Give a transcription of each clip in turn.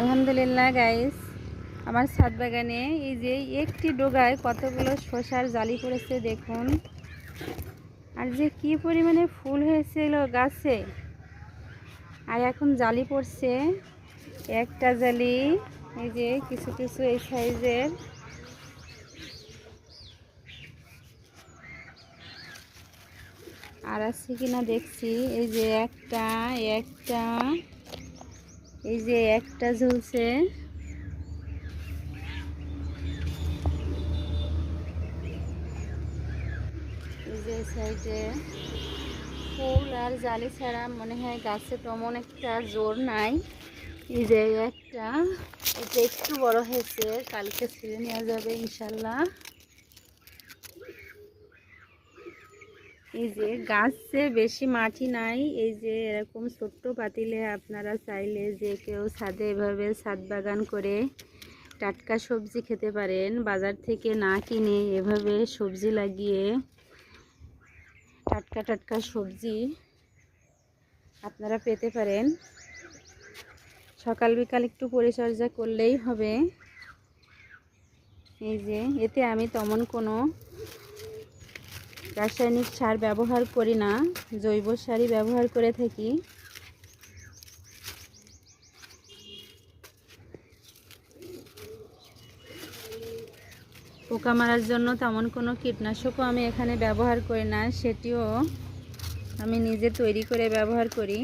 আলহামদুলিল্লাহ গাইস, আমার ছাদ বাগানে এই যে একটি ডোগায় কতগুলো শসার জালি পড়েছে দেখুন। আর যে কি পরিমাণে ফুল হয়েছিল গাছে, আর এখন জালি পড়ছে একটা জালি, এই যে কিছু কিছু এই সাইজের। আর আছে কিনা দেখছি, এই যে একটা একটা এই যে একটা ঝুলছে। এই যে সাইডে ফুল আর জালি ছাড়া মনে হয় গাছে তেমন একটা জোর নাই। এই যে একটা, এটা একটু বড় হয়েছে, কালকে ছিঁড়ে নেওয়া যাবে ইনশাল্লাহ। এই যে গাছে বেশি মাটি নাই, এই যে এরকম ছোট্ট পাতিলে আপনারা চাইলে যে কেউ ছাদে এভাবে ছাদ বাগান করে টাটকা সবজি খেতে পারেন। বাজার থেকে না কিনে এভাবে সবজি লাগিয়ে টাটকা টাটকা সবজি আপনারা পেতে পারেন। সকাল বিকাল একটু পরিচর্যা করলেই হবে। এই যে এতে আমি তেমন কোনো রাসায়নিক সার ব্যবহার করি না, জৈব সারই ব্যবহার করে থাকি। পোকা মারার জন্য তেমন কোনো কীটনাশকও আমি এখানে ব্যবহার করি না, সেটিও আমি নিজে তৈরি করে ব্যবহার করি।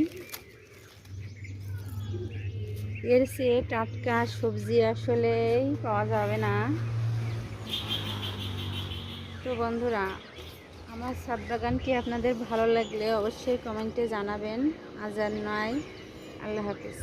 এর চেয়ে টাটকা সবজি আসলেই পাওয়া যাবে না। তো বন্ধুরা, আমার ছাদ বাগানটি আপনাদের ভালো লাগলে অবশ্যই কমেন্টে জানাবেন। আজ আর নয়, আল্লাহ হাফিজ।